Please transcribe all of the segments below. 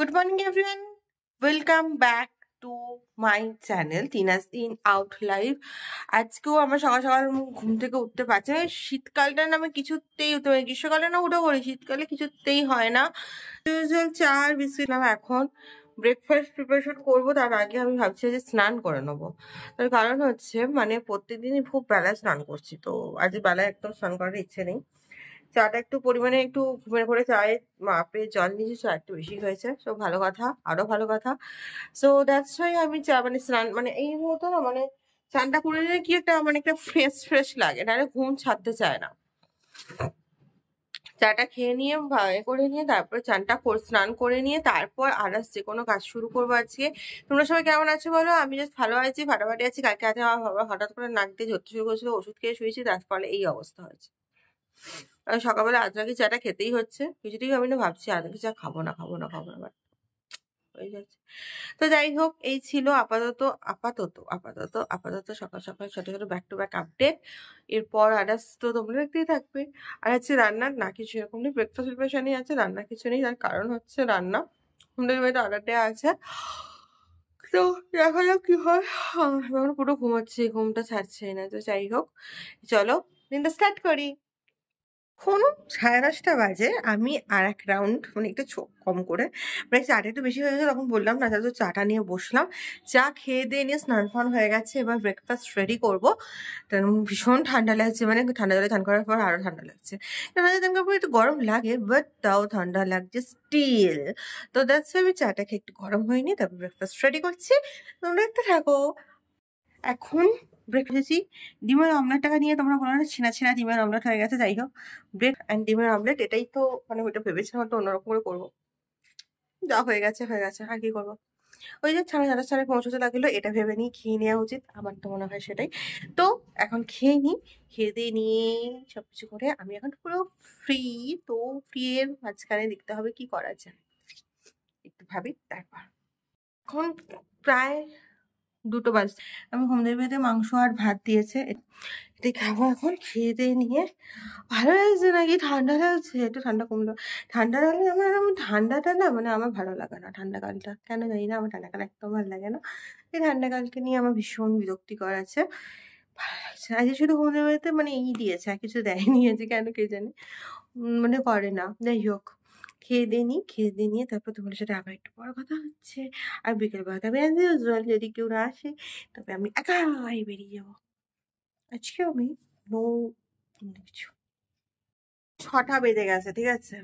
Good morning, everyone. Welcome back to my channel Tina's in Out Live. আজকেও আমরা সকাল সকাল ঘুম থেকে উঠতে পারছি না। শীতকালটা না আমি কিছুতেই উঠতে পারি, গ্রীষ্মকালে না উঠে পড়ি, শীতকালে কিছুতেই হয় না। ইউজুয়াল চা আর বিস্কিট না, এখন ব্রেকফাস্ট প্রিপারেশন করবো। তার আগে আমি ভাবছি যে স্নান করে নেবো। তার কারণ হচ্ছে মানে প্রত্যেকদিনই খুব বেলায় স্নান করছি, তো আজ বেলায় একদম স্নান করার ইচ্ছে নেই। চাটা একটু পরিমাণে একটু ঘুমের করে চায়ে মাপে জল নিয়েছি, চা একটু বেশি হয়েছে, সো ভালো কথা, আরো ভালো কথা। সো দ্যাটস ওয়াই আমি চা মানে স্নান মানে এই মুহূর্তে না মানে স্নানটা করে নিলে কি একটা মানে একটা ফ্রেশ ফ্রেশ লাগে, নাহলে ঘুম ছাড়তে চায় না। চাটা খেয়ে নিয়ে করে নিয়ে তারপর স্নান করে নিয়ে তারপর আদার্স যে কোনো কাজ শুরু করবো আজকে। তোমরা সবাই কেমন আছো বলো? আমি জাস্ট ভালো আছি, ফাটাফাটি আছি। কালকে রাতে আমার বাবা হঠাৎ করে নাক দিয়ে ঝরতে শুরু করেছিল, ওষুধ খেয়ে শুয়েছি, তার ফলে এই অবস্থা হয়েছে। সকালবেলা আজরাকি চাটা খেতেই হচ্ছে। কিছুতেই আমি না ভাবছি আজরাকি চা খাবো না বাট হয়ে যাচ্ছে। তো যাই হোক, এই ছিল আপাতত সকাল সকাল ছোট ছোট ব্যাক টু ব্যাক আপডেট। এরপর আদার্স তো তোমরা দেখতেই থাকবে। আর হচ্ছে রান্নার না কিছু এরকম নেই, ব্রেকফাস্ট প্রিপারেশনই আছে, রান্না কিছু নেই। তার কারণ হচ্ছে রান্না হোম ডেলিভারিতে অর্ডার দেওয়া আছে, তো দেখা যাক কি হয়। এখন পুরো ঘুমাচ্ছি, ঘুমটা ছাড়ছেই না। তো যাই হোক, চলো দিনটা স্টার্ট করি। এখন 10:30 বাজে। আমি আর এক রাউন্ড মানে একটু চোখ কম করে মানে চাটা একটু বেশি হয়ে গেছে, তখন বললাম না, তাহলে চাটা নিয়ে বসলাম। চা খেয়ে দিয়ে নিয়ে স্নান ফান হয়ে গেছে, এবার ব্রেকফাস্ট রেডি করবো। কারণ ভীষণ ঠান্ডা লাগছে, মানে ঠান্ডা জলে চান করার পর আরো ঠান্ডা লাগছে। ঠান্ডা জলে চান করার পর একটু গরম লাগে, বাট তাও ঠান্ডা লাগছে স্টিল। তো দ্যাটস আমি চাটা খেয়ে একটু গরম হয়নি, তারপর ব্রেকফাস্ট রেডি করছি। তোমরা একটু থাকো। এখন ব্রেকফাস্ট ডিমের অমলেটটাকে নিয়ে তোমরা বলো না ছিনা ছিনা ডিমের অমলেট হয়ে গেছে। যাই হোক, ব্রেড অ্যান্ড ডিমের অমলেট, এটাই তো মানে ওইটা ভেবেছিলাম একটু অন্যরকম করে করবো। যা হয়ে গেছে আর কি করবো। ওই যে 7:30 পৌঁছতে লাগলো, এটা ভেবে নিয়ে খেয়ে নেওয়া উচিত, আমার তো মনে হয় সেটাই। তো এখন খেয়ে নিই, খেয়ে দিয়ে নিয়ে সবকিছু করে আমি এখন পুরো ফ্রি। তো ফ্রি এর মাঝখানে দেখতে হবে কি করা যায়, একটু ভাবি তারপর। এখন প্রায় 2টো বাজে। আমি হোম ডেলিভারিতে মাংস আর ভাত দিয়েছে, এটাই খাবো। এখন খেয়ে দিয়ে নিয়ে ভালো লাগছে নাকি ঠান্ডা লাগছে, একটু ঠান্ডা কমলো। ঠান্ডা লাগলে আমি ঠান্ডাটা না মানে আমার ভালো লাগে না, ঠান্ডাকালটা কেন জানি না, আমার ঠান্ডাকাল একদম ভালো লাগে না। এই ঠান্ডাকালকে নিয়ে আমার ভীষণ বিরক্তিকর আছে, ভালো লাগছে না। আজকে শুধু হোম ডেলিভারিতে মানে দিয়েছে, আর কিছু দেয়নি আজকে, কেন কে জানে, মানে করে না। যাই হোক, খেয়ে দিয়ে নিয়ে তারপর তোমাদের সাথে আবার একটু বড় কথা হচ্ছে। আর বিকেলবেলা তবে যদি কেউ না আসে তবে আমি একাই বেরিয়ে যাবো। আজকে আমি নো কিছু। 6টা বেজে গেছে, ঠিক আছে।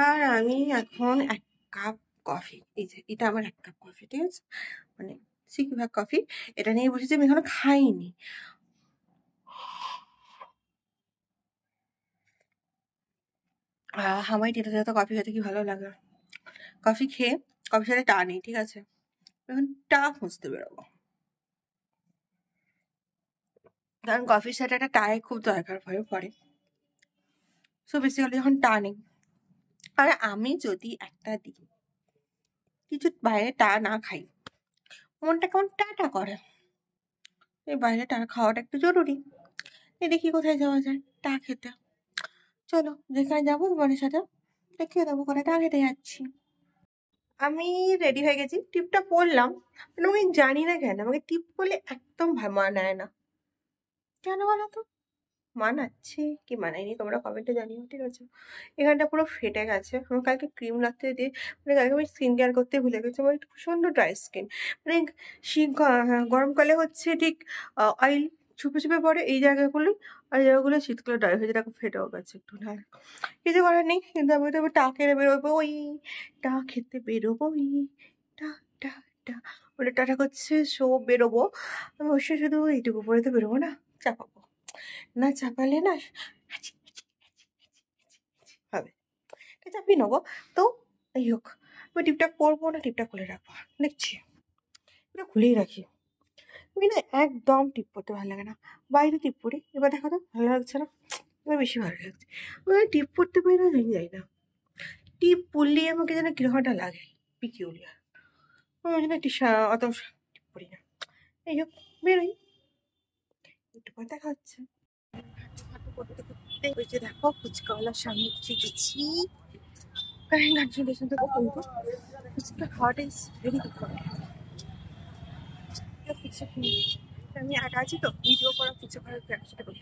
আর আমি এখন 1 কাপ কফি, এই যে এটা আমার 1 কাপ কফি, ঠিক আছে, মানে সিকিভাগ কফি, এটা নিয়ে বসেছি। আমি এখনো খাইনি। আমার এটা সাথে কফি খেতে কি ভালো লাগে। কফি খেয়ে কফির সাথে টা নেই, ঠিক আছে, এখন টা খুঁজতে বেরোবো, কারণ কফির সাথে একটা টায় খুব দরকার হয়ে পড়ে। সো বেসিক্যালি এখন টা নেই। আর আমি যদি একটা দিই কিছু বাইরে টা না খাই, মনটা কেমন টাটা করে। এই বাইরে টা খাওয়াটা একটু জরুরি। দেখি কোথায় যাওয়া যায় টা খেতে। চলো যেখানে যাবো তোমাদের সাথে দেখিয়ে দেবো, করে টা খেতে যাচ্ছি। আমি রেডি হয়ে গেছি, টিপটা পরলাম, মানে আমি জানি না কেন আমাকে টিপ পরলে একদম মানায় না। কেন বলো তো? মানাচ্ছে কি মানায়নি তোমরা কমেন্টে জানিও, ঠিক আছে। এখানটা পুরো ফেটে গেছে, আমি কালকে ক্রিম লাগতে দিয়ে মানে কালকে আমি স্কিন কেয়ার করতে ভুলে গেছি। আমার একটু সুন্দর ড্রাই স্কিন, মানে গরমকালে হচ্ছে ঠিক অয়েল চুপে চুপে পড়ে এই জায়গাগুলো, আর এই জায়গাগুলো শীতকালে ড্রাই হয়ে যেটা ফেটেও গেছে একটু। না কিছু করার নেই, কিন্তু আমি তো টা খেতে বেরোবো, ওই টা খেতে বেরোবোই, টা টা টা ওটা টাটা করছে, শো বেরোবো। আমি অবশ্যই শুধু এইটুকু পরে তো বেরোবো না, চাপাবো না, চাপালে না হবে, চাপিয়ে নেবো। তো এই হোক, আমি টিপটা পরবো না টিপটা খুলে রাখবো, দেখছি এটা খুলেই রাখি। আমি না একদম টিপ পরতে ভালো লাগে না, বাইরে টিপ পরি, এবার দেখা তো ভালো লাগছে না, এবার বেশি ভালো লাগছে। আমি টিপ পরতে পারি না, জানি যাই না, টিপ পরলে আমাকে যেন কিরকম একটা লাগে, পিকিউলিয়ার। আমি যেন অত টিপ পরি না। এই হোক, বেরোই, একটু পরে দেখা হচ্ছে। হাঁটু করতে করতে ওই যে দেখো ফুচকাওয়ালার সামনে এসে গেছি। কারেন্ট গান শুনতে শুনতে তো কিন্তু ফুচকা খাওয়াটা ইজ ভেরি ডিফিকাল্ট। আমি একা আছি তো ভিডিও করা ফুচকা খাওয়ার একসাথে করি।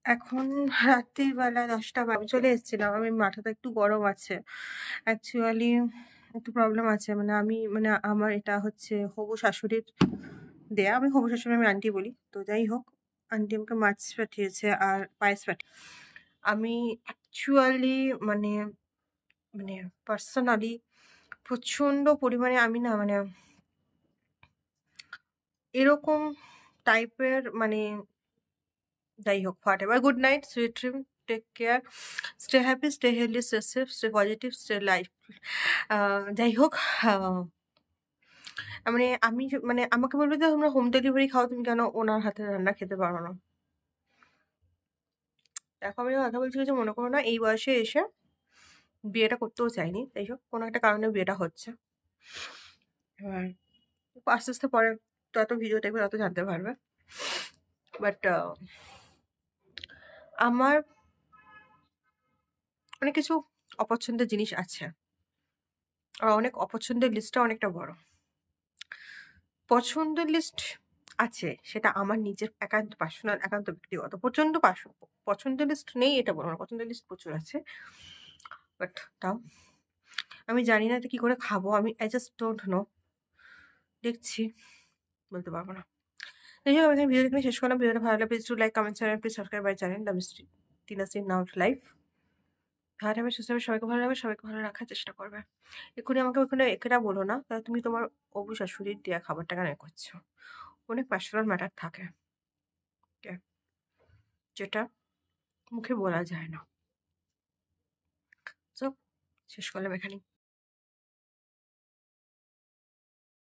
এখন রাত্রিবেলা 10টা বাজে চলে এসেছিলাম। আমি মাথাটা একটু গরম আছে। অ্যাকচুয়ালি একটু প্রবলেম আছে। মানে আমার এটা হচ্ছে হবু শাশুড়ির দেয়া। আমি হবু শাশুড়ি আমি আন্টি বলি। তো যাই হোক, আন্টি আমাকে মাছ পাঠিয়েছে আর পায়েস আমি অ্যাকচুয়ালি মানে মানে পার্সোনালি প্রচণ্ড পরিমাণে আমি না মানে এরকম টাইপের যাই হোক whatever. Good night, sweet dream, take care, stay happy, stay healthy, stay safe, stay positive, stay life. যাই হোক, আমি আমাকে বলবে যে তোমরা হোম ডেলিভারি খাও, তুমি কেন ওনার হাতে রান্না খেতে পারো না? দেখো, আমি কথা বলছি কিছু মনে করো না। এই বয়সে এসে বিয়েটা করতেও চাইনি, যাই হোক কোনো একটা কারণে বিয়েটা হচ্ছে। এবার আস্তে আস্তে পরে যত ভিডিও দেখবে তত জানতে পারবে। বাট আমার অনেক কিছু অপছন্দের জিনিস আছে, আর অনেক অপছন্দের লিস্টটা অনেকটা বড়। পছন্দের লিস্ট আছে, সেটা আমার নিজের একান্ত পার্সোনাল, একান্ত ব্যক্তিগত। পছন্দের লিস্ট নেই এটা বলবো না, পছন্দের লিস্ট প্রচুর আছে। বাট তাও আমি জানি না এটা কি করে খাবো। I just don't know. দেখছি, বলতে পারবো না। যাই হোক, আমি এখানে ভিডিও দেখে শেষ করলাম। ভিডিওটা ভালো লাগলে please to like, comment, channel, please subscribe my channel the mystery Tina's in now life. ভালো থাকবে, সুস্থ হবে, সবাইকে ভালো লাগবে, সবাইকে ভালো রাখার চেষ্টা করবে। এক্ষুনি আমাকে ওখানে এটা বলো না তাহলে তুমি তোমার অবু শাশুড়ির দেওয়া খাবারটা কেন করছো। অনেক পার্সোনাল ম্যাটার থাকে যেটা মুখে বলা যায় না। তো শেষ করলাম এখানে।